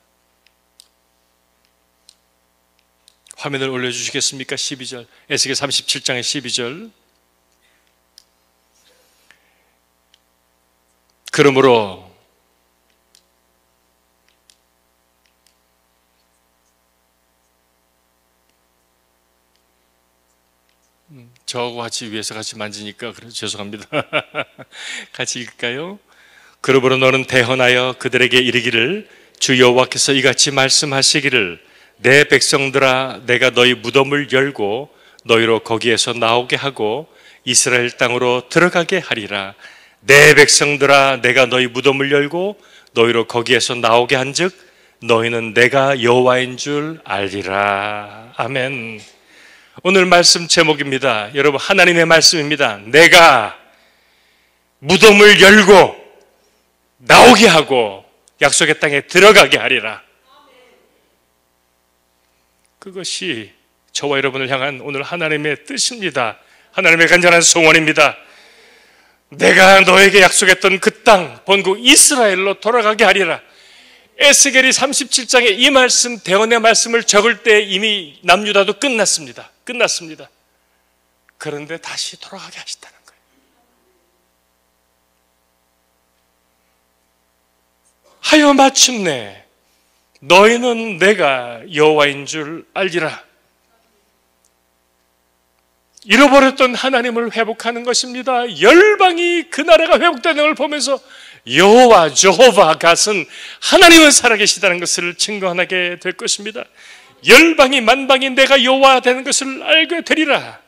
화면을 올려주시겠습니까? 12절, 에스겔 37장의 12절. 그러므로 저하고 같이 위에서 같이 만지니까 그래서 죄송합니다. 같이 읽을까요? 그러므로 너는 대언하여 그들에게 이르기를 주 여호와께서 이같이 말씀하시기를 내 백성들아 내가 너희 무덤을 열고 너희로 거기에서 나오게 하고 이스라엘 땅으로 들어가게 하리라. 내 백성들아 내가 너희 무덤을 열고 너희로 거기에서 나오게 한즉 너희는 내가 여호와인 줄 알리라. 아멘. 오늘 말씀 제목입니다. 여러분, 하나님의 말씀입니다. 내가 무덤을 열고 나오게 하고 약속의 땅에 들어가게 하리라. 그것이 저와 여러분을 향한 오늘 하나님의 뜻입니다. 하나님의 간절한 소원입니다. 내가 너에게 약속했던 그 땅, 본국 이스라엘로 돌아가게 하리라. 에스겔이 37장에 이 말씀, 대언의 말씀을 적을 때 이미 남유다도 끝났습니다. 그런데 다시 돌아가게 하시다는 거예요. 하여 마침내 너희는 내가 여호와인 줄 알리라. 잃어버렸던 하나님을 회복하는 것입니다. 열방이 그 나라가 회복되는 걸 보면서 여호와, 제호바 갓은 하나님은 살아계시다는 것을 증거하게 될 것입니다. 열방이 만방이 내가 여호와 되는 것을 알게 되리라.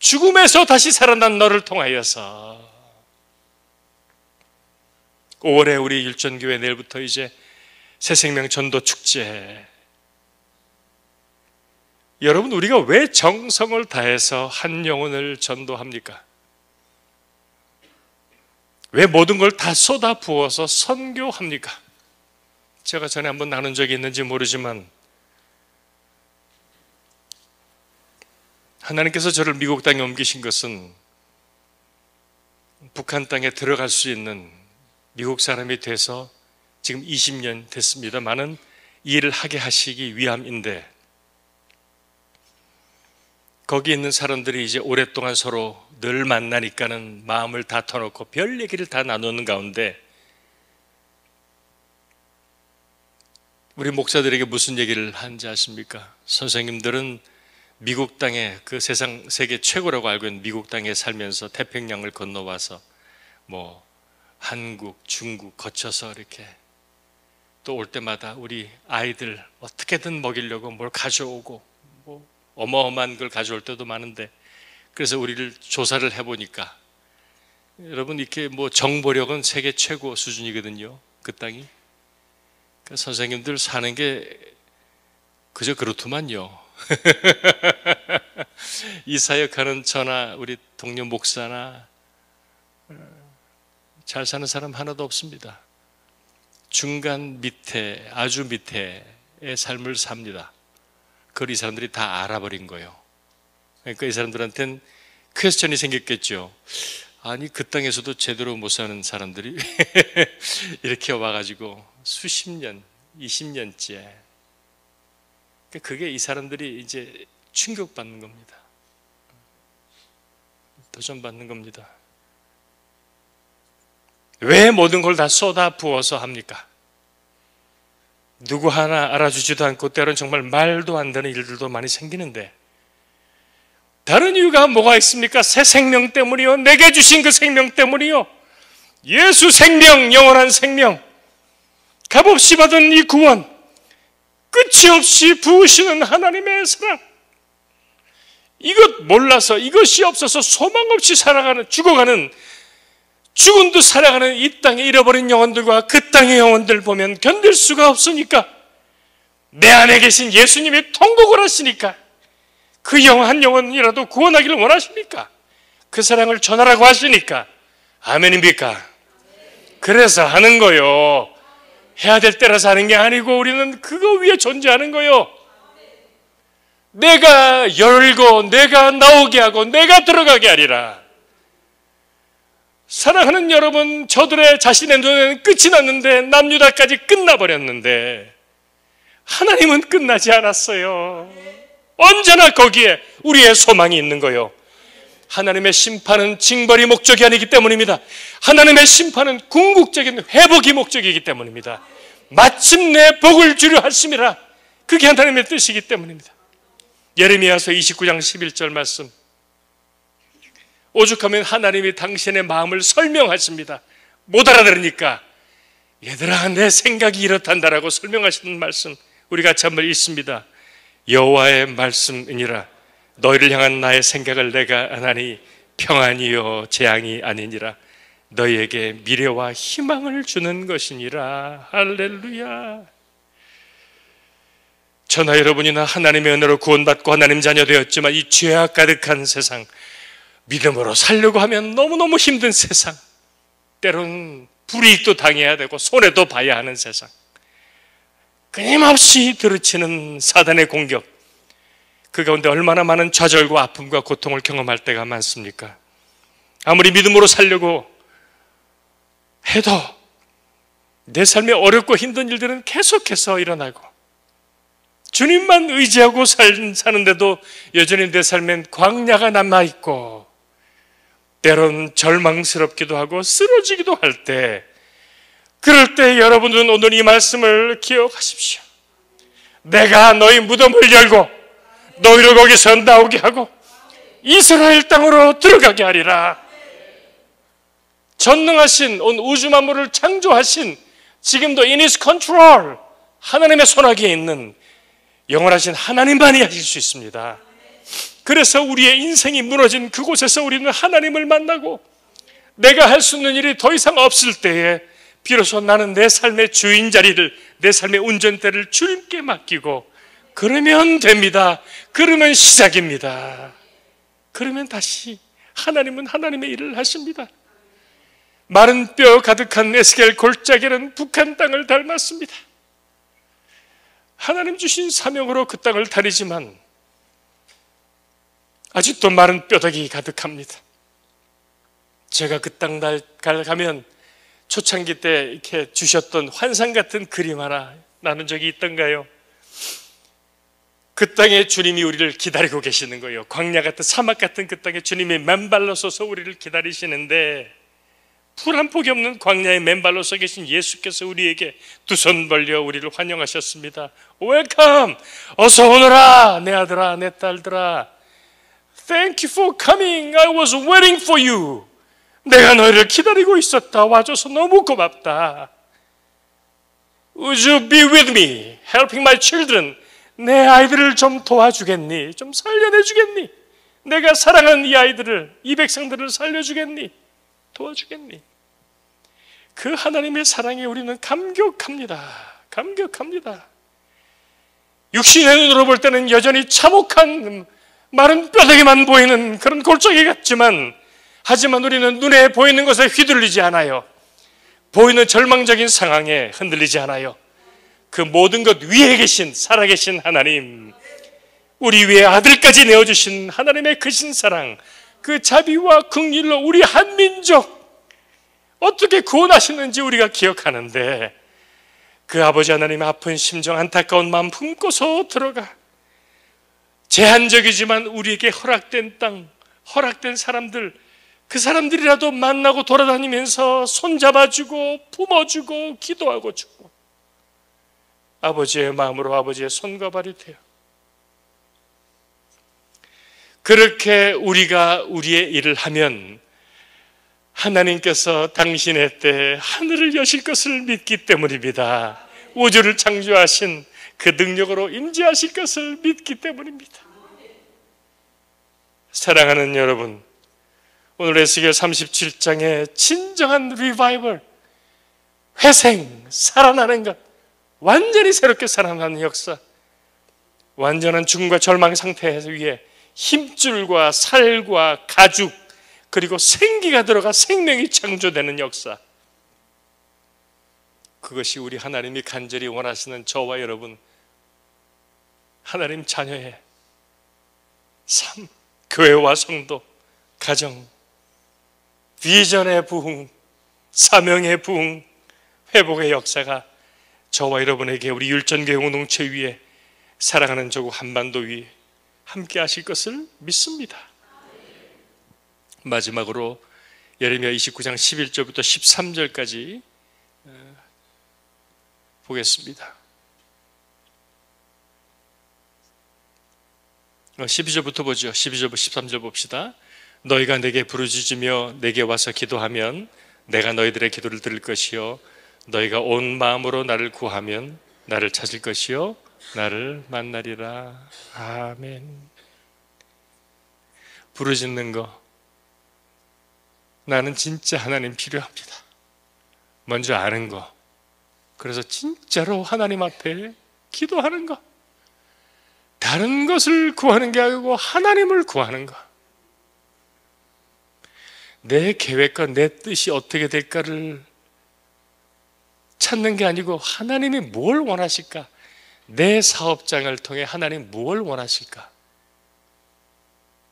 죽음에서 다시 살아난 너를 통하여서. 5월에 우리 율전교회 내일부터 이제 새생명 전도 축제. 여러분, 우리가 왜 정성을 다해서 한 영혼을 전도합니까? 왜 모든 걸 다 쏟아 부어서 선교합니까? 제가 전에 한번 나눈 적이 있는지 모르지만 하나님께서 저를 미국 땅에 옮기신 것은 북한 땅에 들어갈 수 있는 미국 사람이 돼서 지금 20년 됐습니다만은 이 일을 하게 하시기 위함인데, 거기 있는 사람들이 이제 오랫동안 서로 늘 만나니까는 마음을 다 터놓고 별 얘기를 다 나누는 가운데 우리 목사들에게 무슨 얘기를 하는지 아십니까? 선생님들은 미국 땅에, 그 세상 세계 최고라고 알고 있는 미국 땅에 살면서 태평양을 건너와서 뭐 한국, 중국 거쳐서 이렇게 또 올 때마다 우리 아이들 어떻게든 먹이려고 뭘 가져오고 뭐 어마어마한 걸 가져올 때도 많은데, 그래서 우리를 조사를 해보니까 여러분 이렇게 뭐 정보력은 세계 최고 수준이거든요. 그 땅이. 그러니까 선생님들 사는 게 그저 그렇더만요. 이 사역하는 저나 우리 동료 목사나 잘 사는 사람 하나도 없습니다. 중간 밑에, 아주 밑에의 삶을 삽니다. 그걸 이 사람들이 다 알아버린 거예요. 그러니까 이 사람들한테는 퀘스천이 생겼겠죠. 아니 그 땅에서도 제대로 못 사는 사람들이 이렇게 와가지고 수십 년, 20년째, 그게 이 사람들이 이제 충격받는 겁니다. 도전받는 겁니다. 왜 모든 걸 다 쏟아 부어서 합니까? 누구 하나 알아주지도 않고 때로는 정말 말도 안 되는 일들도 많이 생기는데, 다른 이유가 뭐가 있습니까? 새 생명 때문이요, 내게 주신 그 생명 때문이요, 예수 생명, 영원한 생명, 값없이 받은 이 구원, 끝이 없이 부으시는 하나님의 사랑, 이것 몰라서, 이것이 없어서 소망 없이 살아가는, 죽어가는, 죽은 듯 살아가는 이 땅에 잃어버린 영혼들과 그 땅의 영혼들 보면 견딜 수가 없으니까, 내 안에 계신 예수님이 통곡을 하시니까, 그 한 영혼이라도 구원하기를 원하시니까, 그 사랑을 전하라고 하시니까, 아멘입니까? 그래서 하는 거요. 해야 될 때라서 하는 게 아니고 우리는 그거 위에 존재하는 거요. 내가 열고 내가 나오게 하고 내가 들어가게 하리라. 사랑하는 여러분, 저들의 자신의 눈에는 끝이 났는데, 남유다까지 끝나버렸는데 하나님은 끝나지 않았어요. 언제나 거기에 우리의 소망이 있는 거요. 하나님의 심판은 징벌이 목적이 아니기 때문입니다. 하나님의 심판은 궁극적인 회복이 목적이기 때문입니다. 마침내 복을 주려 하심이라, 그게 하나님의 뜻이기 때문입니다. 예레미야서 29장 11절 말씀, 오죽하면 하나님이 당신의 마음을 설명하십니다. 못 알아들으니까 얘들아 내 생각이 이렇단다라고 설명하시는 말씀 우리 같이 한번 읽습니다. 여호와의 말씀이니라, 너희를 향한 나의 생각을 내가 아나니 평안이요 재앙이 아니니라, 너희에게 미래와 희망을 주는 것이니라. 할렐루야. 저나 여러분이나 하나님의 은혜로 구원받고 하나님 자녀 되었지만 이 죄악 가득한 세상, 믿음으로 살려고 하면 너무너무 힘든 세상, 때로는 불이익도 당해야 되고 손해도 봐야 하는 세상, 끊임없이 들이치는 사단의 공격, 그 가운데 얼마나 많은 좌절과 아픔과 고통을 경험할 때가 많습니까? 아무리 믿음으로 살려고 해도 내 삶에 어렵고 힘든 일들은 계속해서 일어나고, 주님만 의지하고 사는데도 여전히 내 삶엔 광야가 남아있고, 때론 절망스럽기도 하고 쓰러지기도 할 때, 그럴 때 여러분은 오늘 이 말씀을 기억하십시오. 내가 너희 무덤을 열고 너희를 거기서 나오게 하고 이스라엘 땅으로 들어가게 하리라. 전능하신 온 우주 만물을 창조하신, 지금도 in his control, 하나님의 손아귀에 있는 영원하신 하나님만이 하실 수 있습니다. 그래서 우리의 인생이 무너진 그곳에서 우리는 하나님을 만나고, 내가 할 수 있는 일이 더 이상 없을 때에 비로소 나는 내 삶의 주인 자리를, 내 삶의 운전대를 주님께 맡기고, 그러면 됩니다. 그러면 시작입니다. 그러면 다시 하나님은 하나님의 일을 하십니다. 마른 뼈 가득한 에스겔 골짜기는 북한 땅을 닮았습니다. 하나님 주신 사명으로 그 땅을 다니지만 아직도 마른 뼈다귀 가득합니다. 제가 그 땅 가면 초창기 때 이렇게 주셨던 환상 같은 그림 하나 나눈 적이 있던가요? 그 땅에 주님이 우리를 기다리고 계시는 거예요. 광야 같은, 사막 같은 그 땅에 주님이 맨발로 서서 우리를 기다리시는데, 풀 한 폭이 없는 광야의 맨발로 서 계신 예수께서 우리에게 두 손 벌려 우리를 환영하셨습니다. 웰컴! 어서 오너라 내 아들아 내 딸들아. Thank you for coming. I was waiting for you. 내가 너희를 기다리고 있었다. 와줘서 너무 고맙다. Would you be with me? Helping my children. 내 아이들을 좀 도와주겠니? 좀 살려내주겠니? 내가 사랑하는 이 아이들을, 이 백성들을 살려주겠니? 도와주겠니? 그 하나님의 사랑에 우리는 감격합니다. 감격합니다. 육신의 눈으로 볼 때는 여전히 참혹한 마른 뼈다귀만 보이는 그런 골짜기 같지만, 하지만 우리는 눈에 보이는 것에 휘둘리지 않아요. 보이는 절망적인 상황에 흔들리지 않아요. 그 모든 것 위에 계신 살아계신 하나님, 우리 위에 아들까지 내어주신 하나님의 크신 사랑, 그 자비와 긍휼로 우리 한 민족 어떻게 구원하시는지 우리가 기억하는데, 그 아버지 하나님의 아픈 심정, 안타까운 마음 품고서 들어가 제한적이지만 우리에게 허락된 땅, 허락된 사람들, 그 사람들이라도 만나고 돌아다니면서 손잡아주고 품어주고 기도하고 주고, 아버지의 마음으로 아버지의 손과 발이 되어 그렇게 우리가 우리의 일을 하면 하나님께서 당신의 때에 하늘을 여실 것을 믿기 때문입니다. 우주를 창조하신 그 능력으로 임재하실 것을 믿기 때문입니다. 사랑하는 여러분, 오늘 에스겔 37장의 진정한 리바이벌, 회생, 살아나는 것, 완전히 새롭게 살아나는 역사, 완전한 죽음과 절망 상태 위에 힘줄과 살과 가죽 그리고 생기가 들어가 생명이 창조되는 역사, 그것이 우리 하나님이 간절히 원하시는 저와 여러분 하나님 자녀의 삶, 교회와 성도, 가정, 비전의 부흥, 사명의 부흥, 회복의 역사가 저와 여러분에게 우리 율전교회 공동체 위에 사랑하는 조국 한반도 위에 함께 하실 것을 믿습니다. 마지막으로 예레미야 29장 11절부터 13절까지 보겠습니다. 12절부터 보죠. 12절부터 13절 봅시다. 너희가 내게 부르짖으며 내게 와서 기도하면 내가 너희들의 기도를 들을 것이요 너희가 온 마음으로 나를 구하면 나를 찾을 것이요 나를 만나리라. 아멘. 부르짖는 거, 나는 진짜 하나님 필요합니다. 먼저 아는 거, 그래서 진짜로 하나님 앞에 기도하는 거, 다른 것을 구하는 게 아니고 하나님을 구하는 거, 내 계획과 내 뜻이 어떻게 될까를 찾는 게 아니고 하나님이 뭘 원하실까, 내 사업장을 통해 하나님 뭘 원하실까,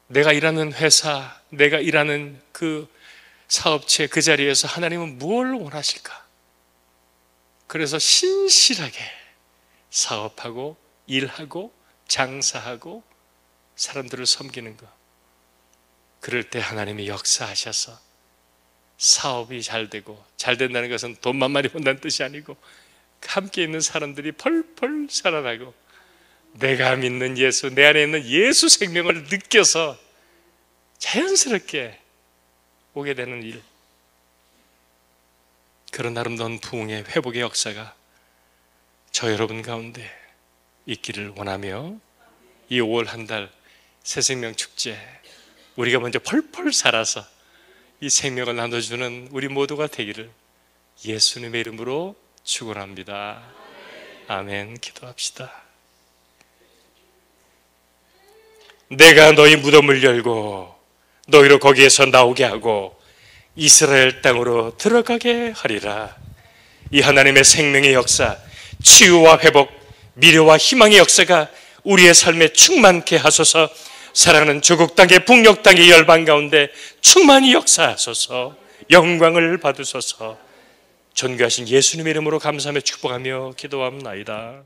내가 일하는 회사, 내가 일하는 그 사업체, 그 자리에서 하나님은 뭘 원하실까. 그래서 신실하게 사업하고 일하고 장사하고 사람들을 섬기는 것, 그럴 때 하나님이 역사하셔서 사업이 잘 되고, 잘 된다는 것은 돈만 많이 번다는 뜻이 아니고 함께 있는 사람들이 펄펄 살아나고 내가 믿는 예수, 내 안에 있는 예수 생명을 느껴서 자연스럽게 오게 되는 일, 그런 아름다운 부흥의 회복의 역사가 저 여러분 가운데 있기를 원하며, 이 5월 한 달 새생명 축제 우리가 먼저 펄펄 살아서 이 생명을 나눠주는 우리 모두가 되기를 예수님의 이름으로 축원합니다. 아멘. 기도합시다. 내가 너희 무덤을 열고 너희로 거기에서 나오게 하고 이스라엘 땅으로 들어가게 하리라. 이 하나님의 생명의 역사, 치유와 회복, 미래와 희망의 역사가 우리의 삶에 충만케 하소서. 사랑하는 조국 땅의 북녘 땅의 열방 가운데 충만히 역사하소서. 영광을 받으소서. 존귀하신 예수님의 이름으로 감사하며 축복하며 기도합나이다.